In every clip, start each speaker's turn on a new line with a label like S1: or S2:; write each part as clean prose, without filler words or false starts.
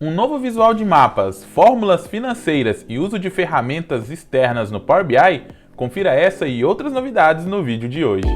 S1: Um novo visual de mapas, fórmulas financeiras e uso de ferramentas externas no Power BI? Confira essa e outras novidades no vídeo de hoje.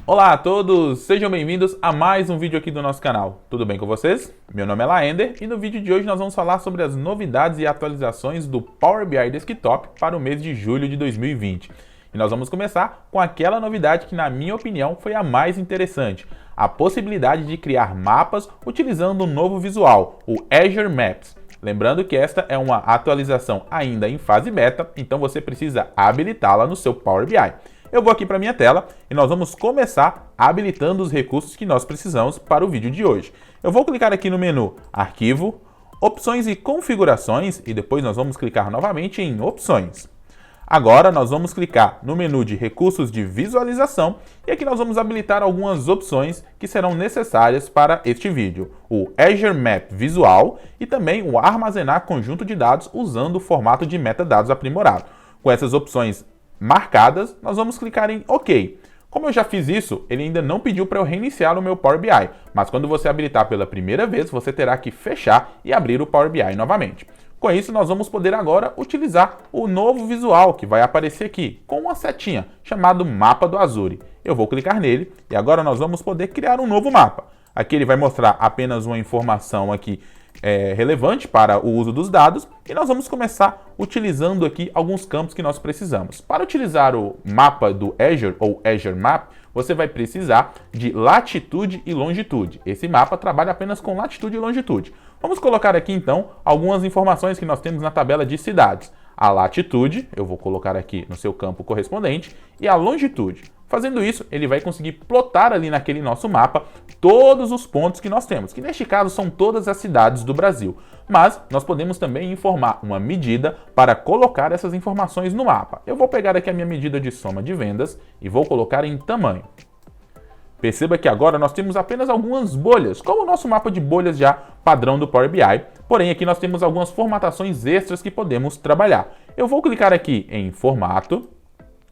S1: Olá a todos, sejam bem-vindos a mais um vídeo aqui do nosso canal. Tudo bem com vocês? Meu nome é Laender e no vídeo de hoje nós vamos falar sobre as novidades e atualizações do Power BI Desktop para o mês de julho de 2020. E nós vamos começar com aquela novidade que, na minha opinião, foi a mais interessante: a possibilidade de criar mapas utilizando um novo visual, o Azure Maps. Lembrando que esta é uma atualização ainda em fase beta, então você precisa habilitá-la no seu Power BI. Eu vou aqui para a minha tela e nós vamos começar habilitando os recursos que nós precisamos para o vídeo de hoje. Eu vou clicar aqui no menu Arquivo, Opções e Configurações e depois nós vamos clicar novamente em Opções. Agora nós vamos clicar no menu de Recursos de Visualização e aqui nós vamos habilitar algumas opções que serão necessárias para este vídeo. O Azure Map Visual e também o Armazenar Conjunto de Dados usando o formato de metadados aprimorado. Com essas opções marcadas, nós vamos clicar em OK. Como eu já fiz isso, ele ainda não pediu para eu reiniciar o meu Power BI, mas quando você habilitar pela primeira vez, você terá que fechar e abrir o Power BI novamente. Com isso, nós vamos poder agora utilizar o novo visual que vai aparecer aqui, com uma setinha, chamado Mapa do Azure. Eu vou clicar nele e agora nós vamos poder criar um novo mapa. Aqui ele vai mostrar apenas uma informação aqui relevante para o uso dos dados e nós vamos começar utilizando aqui alguns campos que nós precisamos. Para utilizar o mapa do Azure ou Azure Map, você vai precisar de latitude e longitude. Esse mapa trabalha apenas com latitude e longitude. Vamos colocar aqui então algumas informações que nós temos na tabela de cidades. A latitude, eu vou colocar aqui no seu campo correspondente, e a longitude. Fazendo isso, ele vai conseguir plotar ali naquele nosso mapa todos os pontos que nós temos, que neste caso são todas as cidades do Brasil. Mas nós podemos também informar uma medida para colocar essas informações no mapa. Eu vou pegar aqui a minha medida de soma de vendas e vou colocar em tamanho. Perceba que agora nós temos apenas algumas bolhas, como o nosso mapa de bolhas já padrão do Power BI, porém aqui nós temos algumas formatações extras que podemos trabalhar. Eu vou clicar aqui em Formato,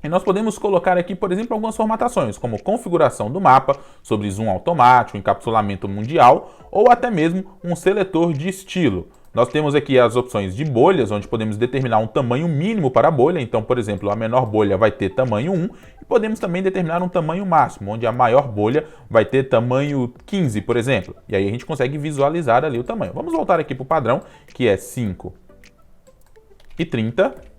S1: e nós podemos colocar aqui, por exemplo, algumas formatações, como configuração do mapa, sobre zoom automático, encapsulamento mundial, ou até mesmo um seletor de estilo. Nós temos aqui as opções de bolhas, onde podemos determinar um tamanho mínimo para a bolha. Então, por exemplo, a menor bolha vai ter tamanho 1 e podemos também determinar um tamanho máximo, onde a maior bolha vai ter tamanho 15, por exemplo. E aí a gente consegue visualizar ali o tamanho. Vamos voltar aqui para o padrão, que é 5 e 30.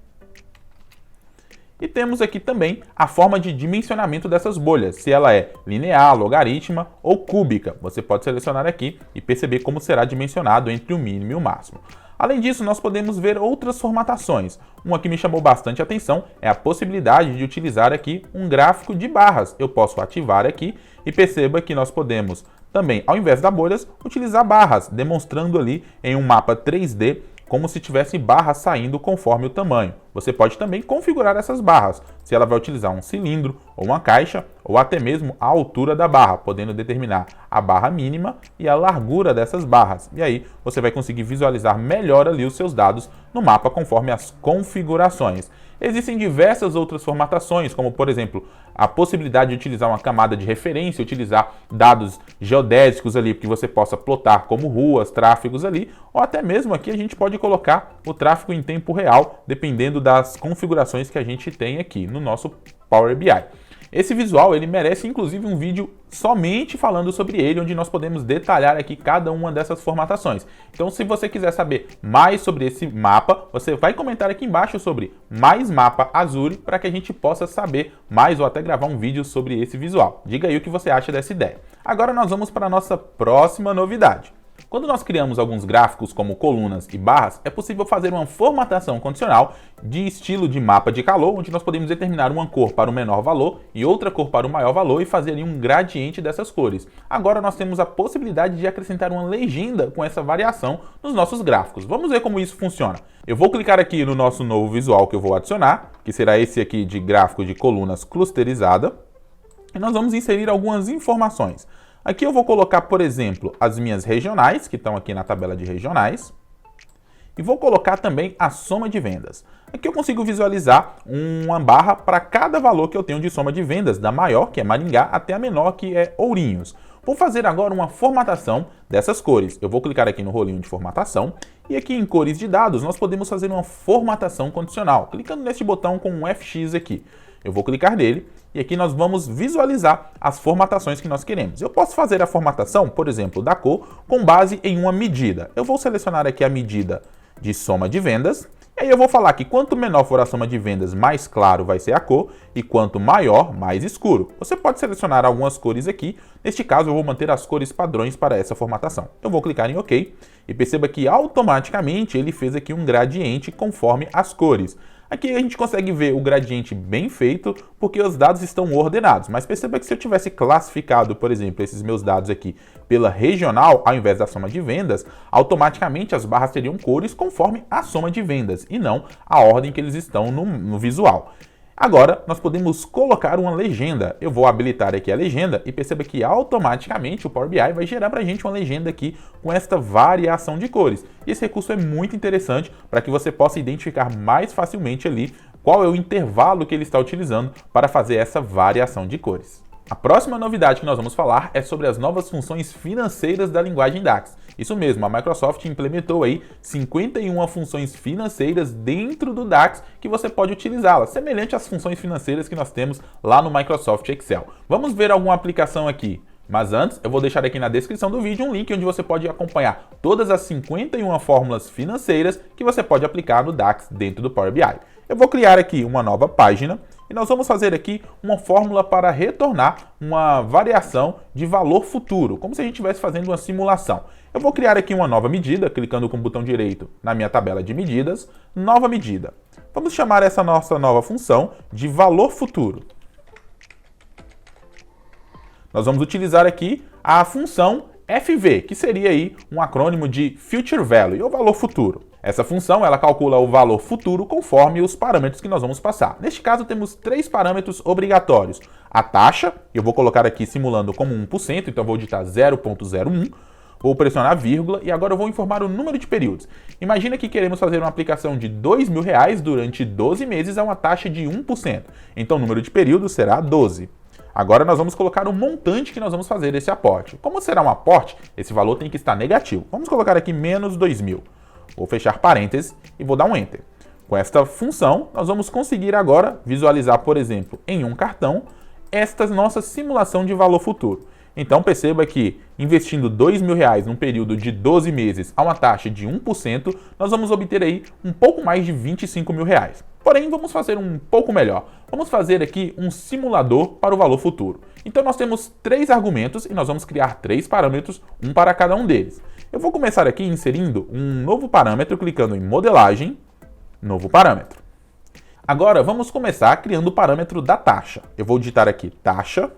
S1: E temos aqui também a forma de dimensionamento dessas bolhas, se ela é linear, logarítmica ou cúbica. Você pode selecionar aqui e perceber como será dimensionado entre o mínimo e o máximo. Além disso, nós podemos ver outras formatações. Uma que me chamou bastante atenção é a possibilidade de utilizar aqui um gráfico de barras. Eu posso ativar aqui e perceba que nós podemos também, ao invés das bolhas, utilizar barras, demonstrando ali em um mapa 3D como se tivesse barras saindo conforme o tamanho. Você pode também configurar essas barras, se ela vai utilizar um cilindro ou uma caixa, ou até mesmo a altura da barra, podendo determinar a barra mínima e a largura dessas barras. E aí você vai conseguir visualizar melhor ali os seus dados no mapa conforme as configurações. Existem diversas outras formatações, como por exemplo, a possibilidade de utilizar uma camada de referência, utilizar dados geodésicos ali que você possa plotar como ruas, tráfegos ali, ou até mesmo aqui a gente pode colocar o tráfego em tempo real, dependendo das configurações que a gente tem aqui no nosso Power BI. Esse visual, ele merece inclusive um vídeo somente falando sobre ele, onde nós podemos detalhar aqui cada uma dessas formatações. Então, se você quiser saber mais sobre esse mapa, você vai comentar aqui embaixo sobre mais mapa Azure, para que a gente possa saber mais ou até gravar um vídeo sobre esse visual. Diga aí o que você acha dessa ideia. Agora nós vamos para a nossa próxima novidade. Quando nós criamos alguns gráficos como colunas e barras, é possível fazer uma formatação condicional de estilo de mapa de calor, onde nós podemos determinar uma cor para o menor valor e outra cor para o maior valor e fazer ali um gradiente dessas cores. Agora nós temos a possibilidade de acrescentar uma legenda com essa variação nos nossos gráficos. Vamos ver como isso funciona. Eu vou clicar aqui no nosso novo visual que eu vou adicionar, que será esse aqui de gráfico de colunas clusterizada, e nós vamos inserir algumas informações. Aqui eu vou colocar, por exemplo, as minhas regionais, que estão aqui na tabela de regionais. e vou colocar também a soma de vendas. Aqui eu consigo visualizar uma barra para cada valor que eu tenho de soma de vendas, da maior, que é Maringá, até a menor, que é Ourinhos. Vou fazer agora uma formatação dessas cores. Eu vou clicar aqui no rolinho de formatação e aqui em cores de dados nós podemos fazer uma formatação condicional, clicando neste botão com um FX aqui. Eu vou clicar nele e aqui nós vamos visualizar as formatações que nós queremos. Eu posso fazer a formatação, por exemplo, da cor com base em uma medida. Eu vou selecionar aqui a medida de soma de vendas. E aí eu vou falar que quanto menor for a soma de vendas, mais claro vai ser a cor, e quanto maior, mais escuro. Você pode selecionar algumas cores aqui. Neste caso, eu vou manter as cores padrões para essa formatação. Eu vou clicar em OK e perceba que automaticamente ele fez aqui um gradiente conforme as cores. Aqui a gente consegue ver o gradiente bem feito, porque os dados estão ordenados. Mas perceba que se eu tivesse classificado, por exemplo, esses meus dados aqui pela regional, ao invés da soma de vendas, automaticamente as barras teriam cores conforme a soma de vendas, e não a ordem que eles estão no visual. Agora, nós podemos colocar uma legenda. Eu vou habilitar aqui a legenda e perceba que automaticamente o Power BI vai gerar para a gente uma legenda aqui com esta variação de cores. E esse recurso é muito interessante para que você possa identificar mais facilmente ali qual é o intervalo que ele está utilizando para fazer essa variação de cores. A próxima novidade que nós vamos falar é sobre as novas funções financeiras da linguagem DAX. Isso mesmo, a Microsoft implementou aí 51 funções financeiras dentro do DAX que você pode utilizá-las, semelhante às funções financeiras que nós temos lá no Microsoft Excel. Vamos ver alguma aplicação aqui. Mas antes, eu vou deixar aqui na descrição do vídeo um link onde você pode acompanhar todas as 51 fórmulas financeiras que você pode aplicar no DAX dentro do Power BI. Eu vou criar aqui uma nova página e nós vamos fazer aqui uma fórmula para retornar uma variação de valor futuro, como se a gente estivesse fazendo uma simulação. Eu vou criar aqui uma nova medida, clicando com o botão direito na minha tabela de medidas, nova medida. Vamos chamar essa nossa nova função de valor futuro. Nós vamos utilizar aqui a função FV, que seria aí um acrônimo de Future Value, ou valor futuro. Essa função, ela calcula o valor futuro conforme os parâmetros que nós vamos passar. Neste caso, temos 3 parâmetros obrigatórios. A taxa, eu vou colocar aqui simulando como 1%, então vou digitar 0,01. Vou pressionar vírgula e agora eu vou informar o número de períodos. Imagina que queremos fazer uma aplicação de R$2.000 durante 12 meses a uma taxa de 1%. Então o número de períodos será 12. Agora nós vamos colocar o montante que nós vamos fazer esse aporte. Como será um aporte, esse valor tem que estar negativo. Vamos colocar aqui menos 2.000. Vou fechar parênteses e vou dar um Enter. Com esta função, nós vamos conseguir agora visualizar, por exemplo, em um cartão, esta nossa simulação de valor futuro. Então perceba que investindo R$2.000 num período de 12 meses a uma taxa de 1%, nós vamos obter aí um pouco mais de R$25.000. Porém, vamos fazer um pouco melhor. Vamos fazer aqui um simulador para o valor futuro. Então nós temos 3 argumentos e nós vamos criar 3 parâmetros, um para cada um deles. Eu vou começar aqui inserindo um novo parâmetro, clicando em modelagem, novo parâmetro. Agora vamos começar criando o parâmetro da taxa. Eu vou digitar aqui taxa.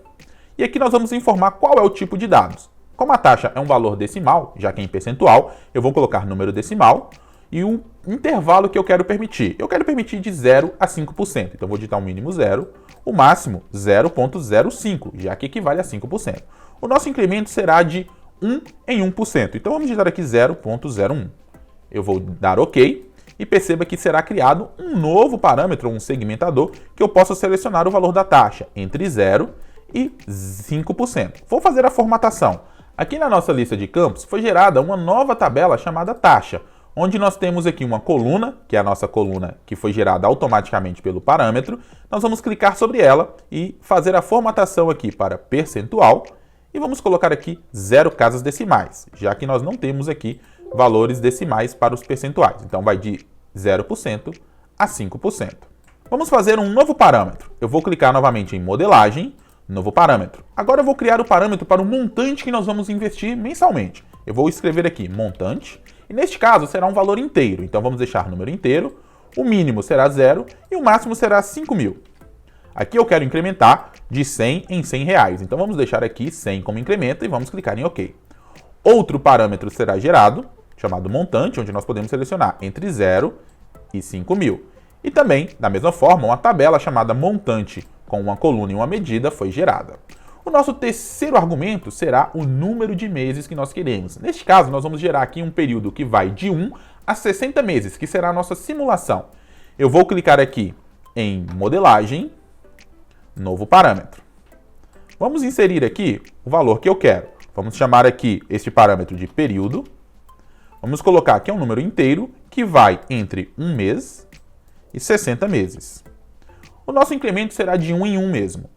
S1: E aqui nós vamos informar qual é o tipo de dados. Como a taxa é um valor decimal, já que é em percentual, eu vou colocar número decimal e o intervalo que eu quero permitir. Eu quero permitir de 0 a 5%. Então, vou digitar o mínimo 0, o máximo 0,05, já que equivale a 5%. O nosso incremento será de 1 em 1%. Então, vamos digitar aqui 0,01. Eu vou dar OK e perceba que será criado um novo parâmetro, um segmentador, que eu possa selecionar o valor da taxa entre 0 e 5%. Vou fazer a formatação. Aqui na nossa lista de campos foi gerada uma nova tabela chamada taxa, onde nós temos aqui uma coluna, que é a nossa coluna que foi gerada automaticamente pelo parâmetro. Nós vamos clicar sobre ela e fazer a formatação aqui para percentual e vamos colocar aqui 0 casas decimais, já que nós não temos aqui valores decimais para os percentuais. Então vai de 0% a 5%. Vamos fazer um novo parâmetro. Eu vou clicar novamente em modelagem, novo parâmetro. Agora eu vou criar o parâmetro para o montante que nós vamos investir mensalmente. Eu vou escrever aqui montante, e neste caso será um valor inteiro. Então vamos deixar número inteiro, o mínimo será 0 e o máximo será 5.000. Aqui eu quero incrementar de 100 em R$100. Então vamos deixar aqui 100 como incremento e vamos clicar em OK. Outro parâmetro será gerado, chamado montante, onde nós podemos selecionar entre 0 e 5.000. E também, da mesma forma, uma tabela chamada montante com uma coluna e uma medida foi gerada. O nosso terceiro argumento será o número de meses que nós queremos. Neste caso, nós vamos gerar aqui um período que vai de 1 a 60 meses, que será a nossa simulação. Eu vou clicar aqui em modelagem, novo parâmetro. Vamos inserir aqui o valor que eu quero. Vamos chamar aqui este parâmetro de período. Vamos colocar aqui um número inteiro que vai entre 1 mês e 60 meses. O nosso incremento será de 1 em 1 mesmo.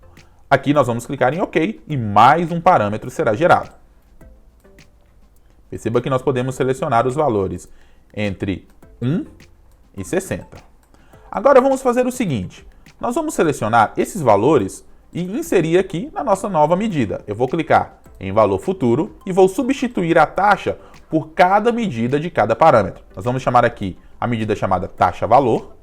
S1: Aqui nós vamos clicar em OK e mais um parâmetro será gerado. Perceba que nós podemos selecionar os valores entre 1 e 60. Agora vamos fazer o seguinte. Nós vamos selecionar esses valores e inserir aqui na nossa nova medida. Eu vou clicar em valor futuro e vou substituir a taxa por cada medida de cada parâmetro. Nós vamos chamar aqui a medida chamada taxa valor.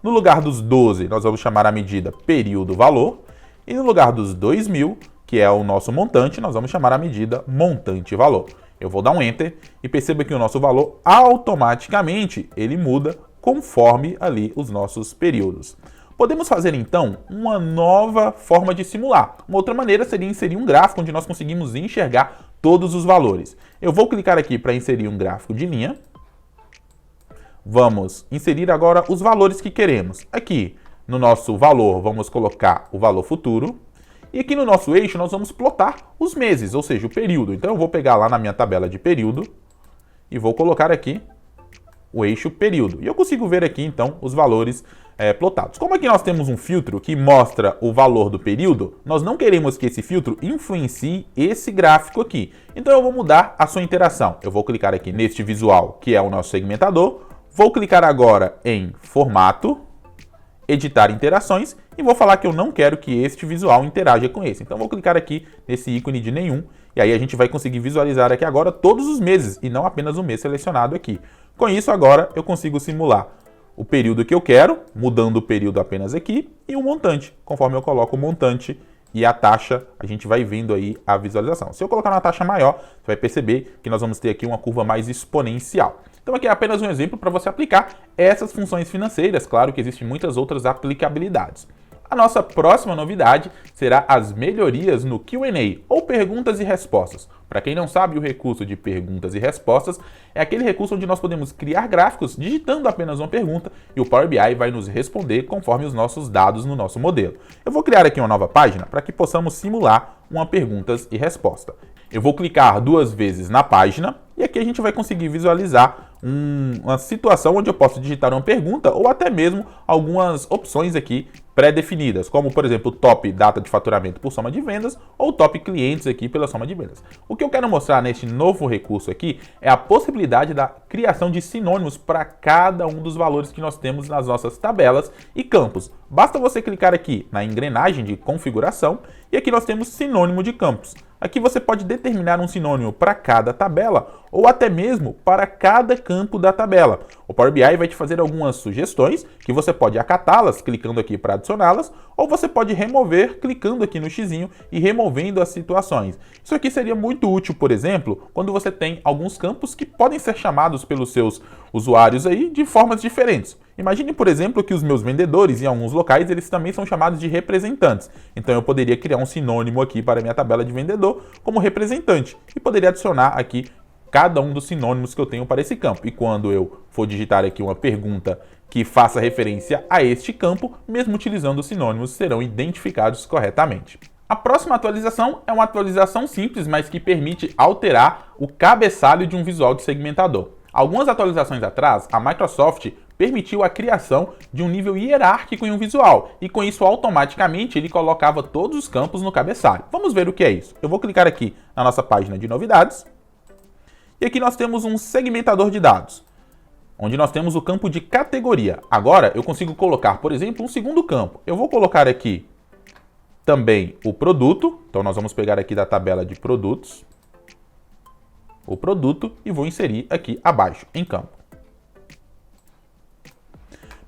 S1: No lugar dos 12, nós vamos chamar a medida período valor. E no lugar dos 2.000, que é o nosso montante, nós vamos chamar a medida montante valor. Eu vou dar um Enter e perceba que o nosso valor automaticamente ele muda conforme ali os nossos períodos. Podemos fazer então uma nova forma de simular. Uma outra maneira seria inserir um gráfico onde nós conseguimos enxergar todos os valores. Eu vou clicar aqui para inserir um gráfico de linha. Vamos inserir agora os valores que queremos. Aqui no nosso valor vamos colocar o valor futuro. E aqui no nosso eixo nós vamos plotar os meses, ou seja, o período. Então eu vou pegar lá na minha tabela de período e vou colocar aqui o eixo período. E eu consigo ver aqui então os valores plotados. Como aqui nós temos um filtro que mostra o valor do período, nós não queremos que esse filtro influencie esse gráfico aqui. Então eu vou mudar a sua interação. Eu vou clicar aqui neste visual, que é o nosso segmentador. Vou clicar agora em formato, editar interações e vou falar que eu não quero que este visual interaja com esse. Então vou clicar aqui nesse ícone de nenhum e aí a gente vai conseguir visualizar aqui agora todos os meses e não apenas o mês selecionado aqui. Com isso agora eu consigo simular o período que eu quero, mudando o período apenas aqui, e o montante. Conforme eu coloco o montante e a taxa, a gente vai vendo aí a visualização. Se eu colocar uma taxa maior, você vai perceber que nós vamos ter aqui uma curva mais exponencial. Então aqui é apenas um exemplo para você aplicar essas funções financeiras. Claro que existem muitas outras aplicabilidades. A nossa próxima novidade será as melhorias no Q&A, ou perguntas e respostas. Para quem não sabe, o recurso de perguntas e respostas é aquele recurso onde nós podemos criar gráficos digitando apenas uma pergunta e o Power BI vai nos responder conforme os nossos dados no nosso modelo. Eu vou criar aqui uma nova página para que possamos simular uma perguntas e resposta. Eu vou clicar 2 vezes na página e aqui a gente vai conseguir visualizar uma situação onde eu posso digitar uma pergunta ou até mesmo algumas opções aqui pré-definidas, como por exemplo top data de faturamento por soma de vendas ou top clientes aqui pela soma de vendas. O que eu quero mostrar neste novo recurso aqui é a possibilidade da criação de sinônimos para cada um dos valores que nós temos nas nossas tabelas e campos. Basta você clicar aqui na engrenagem de configuração e aqui nós temos sinônimo de campos. Aqui você pode determinar um sinônimo para cada tabela ou até mesmo para cada campo da tabela. O Power BI vai te fazer algumas sugestões que você pode acatá-las clicando aqui para adicioná-las ou você pode remover clicando aqui no xizinho e removendo as situações. Isso aqui seria muito útil, por exemplo, quando você tem alguns campos que podem ser chamados pelos seus usuários aí de formas diferentes. Imagine, por exemplo, que os meus vendedores em alguns locais eles também são chamados de representantes. Então eu poderia criar um sinônimo aqui para a minha tabela de vendedor como representante e poderia adicionar aqui cada um dos sinônimos que eu tenho para esse campo. E quando eu for digitar aqui uma pergunta que faça referência a este campo, mesmo utilizando os sinônimos, serão identificados corretamente. A próxima atualização é uma atualização simples, mas que permite alterar o cabeçalho de um visual de segmentador. Algumas atualizações atrás, a Microsoft permitiu a criação de um nível hierárquico em um visual, e com isso automaticamente ele colocava todos os campos no cabeçalho. Vamos ver o que é isso. Eu vou clicar aqui na nossa página de novidades, e aqui nós temos um segmentador de dados, onde nós temos o campo de categoria. Agora eu consigo colocar, por exemplo, um segundo campo. Eu vou colocar aqui também o produto, então nós vamos pegar aqui da tabela de produtos, o produto, e vou inserir aqui abaixo, em campo.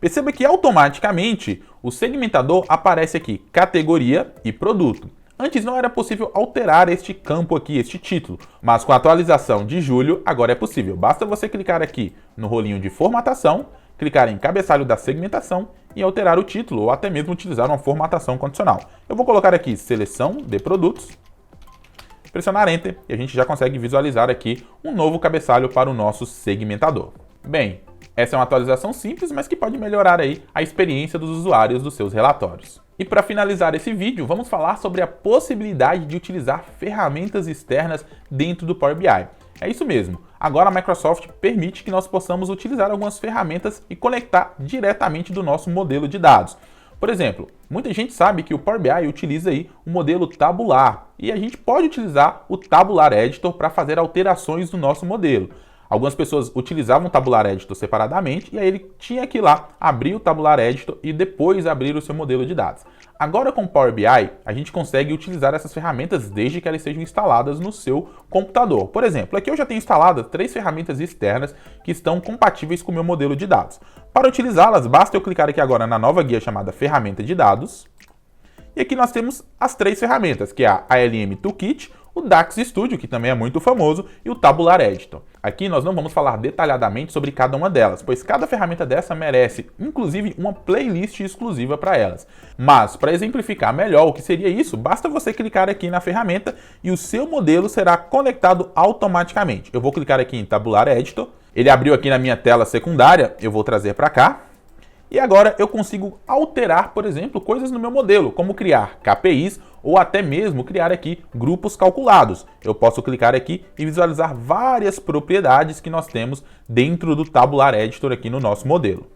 S1: Perceba que automaticamente o segmentador aparece aqui, categoria e produto. Antes não era possível alterar este campo aqui, este título, mas com a atualização de julho agora é possível. Basta você clicar aqui no rolinho de formatação, clicar em cabeçalho da segmentação e alterar o título ou até mesmo utilizar uma formatação condicional. Eu vou colocar aqui seleção de produtos, pressionar Enter e a gente já consegue visualizar aqui um novo cabeçalho para o nosso segmentador. Bem, essa é uma atualização simples, mas que pode melhorar aí a experiência dos usuários dos seus relatórios. E para finalizar esse vídeo, vamos falar sobre a possibilidade de utilizar ferramentas externas dentro do Power BI. É isso mesmo, agora a Microsoft permite que nós possamos utilizar algumas ferramentas e conectar diretamente do nosso modelo de dados. Por exemplo, muita gente sabe que o Power BI utiliza aí o modelo tabular e a gente pode utilizar o Tabular Editor para fazer alterações no nosso modelo. Algumas pessoas utilizavam o Tabular Editor separadamente e aí ele tinha que ir lá abrir o Tabular Editor e depois abrir o seu modelo de dados. Agora com o Power BI, a gente consegue utilizar essas ferramentas desde que elas sejam instaladas no seu computador. Por exemplo, aqui eu já tenho instalado 3 ferramentas externas que estão compatíveis com o meu modelo de dados. Para utilizá-las, basta eu clicar aqui agora na nova guia chamada Ferramenta de Dados. E aqui nós temos as 3 ferramentas, que é a ALM Toolkit, o DAX Studio, que também é muito famoso, e o Tabular Editor. Aqui nós não vamos falar detalhadamente sobre cada uma delas, pois cada ferramenta dessa merece, inclusive, uma playlist exclusiva para elas. Mas, para exemplificar melhor o que seria isso, basta você clicar aqui na ferramenta e o seu modelo será conectado automaticamente. Eu vou clicar aqui em Tabular Editor, ele abriu aqui na minha tela secundária, eu vou trazer para cá. E agora eu consigo alterar, por exemplo, coisas no meu modelo, como criar KPIs ou até mesmo criar aqui grupos calculados. Eu posso clicar aqui e visualizar várias propriedades que nós temos dentro do Tabular Editor aqui no nosso modelo.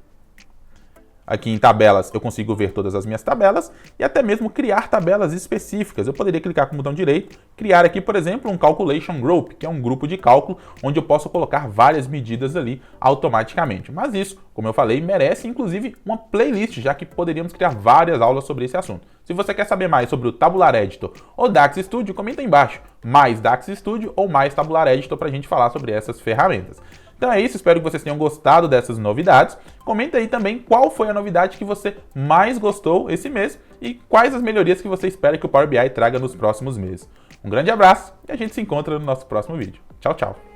S1: Aqui em tabelas eu consigo ver todas as minhas tabelas e até mesmo criar tabelas específicas. Eu poderia clicar com o botão direito, criar aqui, por exemplo, um Calculation Group, que é um grupo de cálculo onde eu posso colocar várias medidas ali automaticamente. Mas isso, como eu falei, merece inclusive uma playlist, já que poderíamos criar várias aulas sobre esse assunto. Se você quer saber mais sobre o Tabular Editor ou DAX Studio, comenta aí embaixo. Mais DAX Studio ou mais Tabular Editor para a gente falar sobre essas ferramentas. Então é isso, espero que vocês tenham gostado dessas novidades. Comenta aí também qual foi a novidade que você mais gostou esse mês e quais as melhorias que você espera que o Power BI traga nos próximos meses. Um grande abraço e a gente se encontra no nosso próximo vídeo. Tchau, tchau!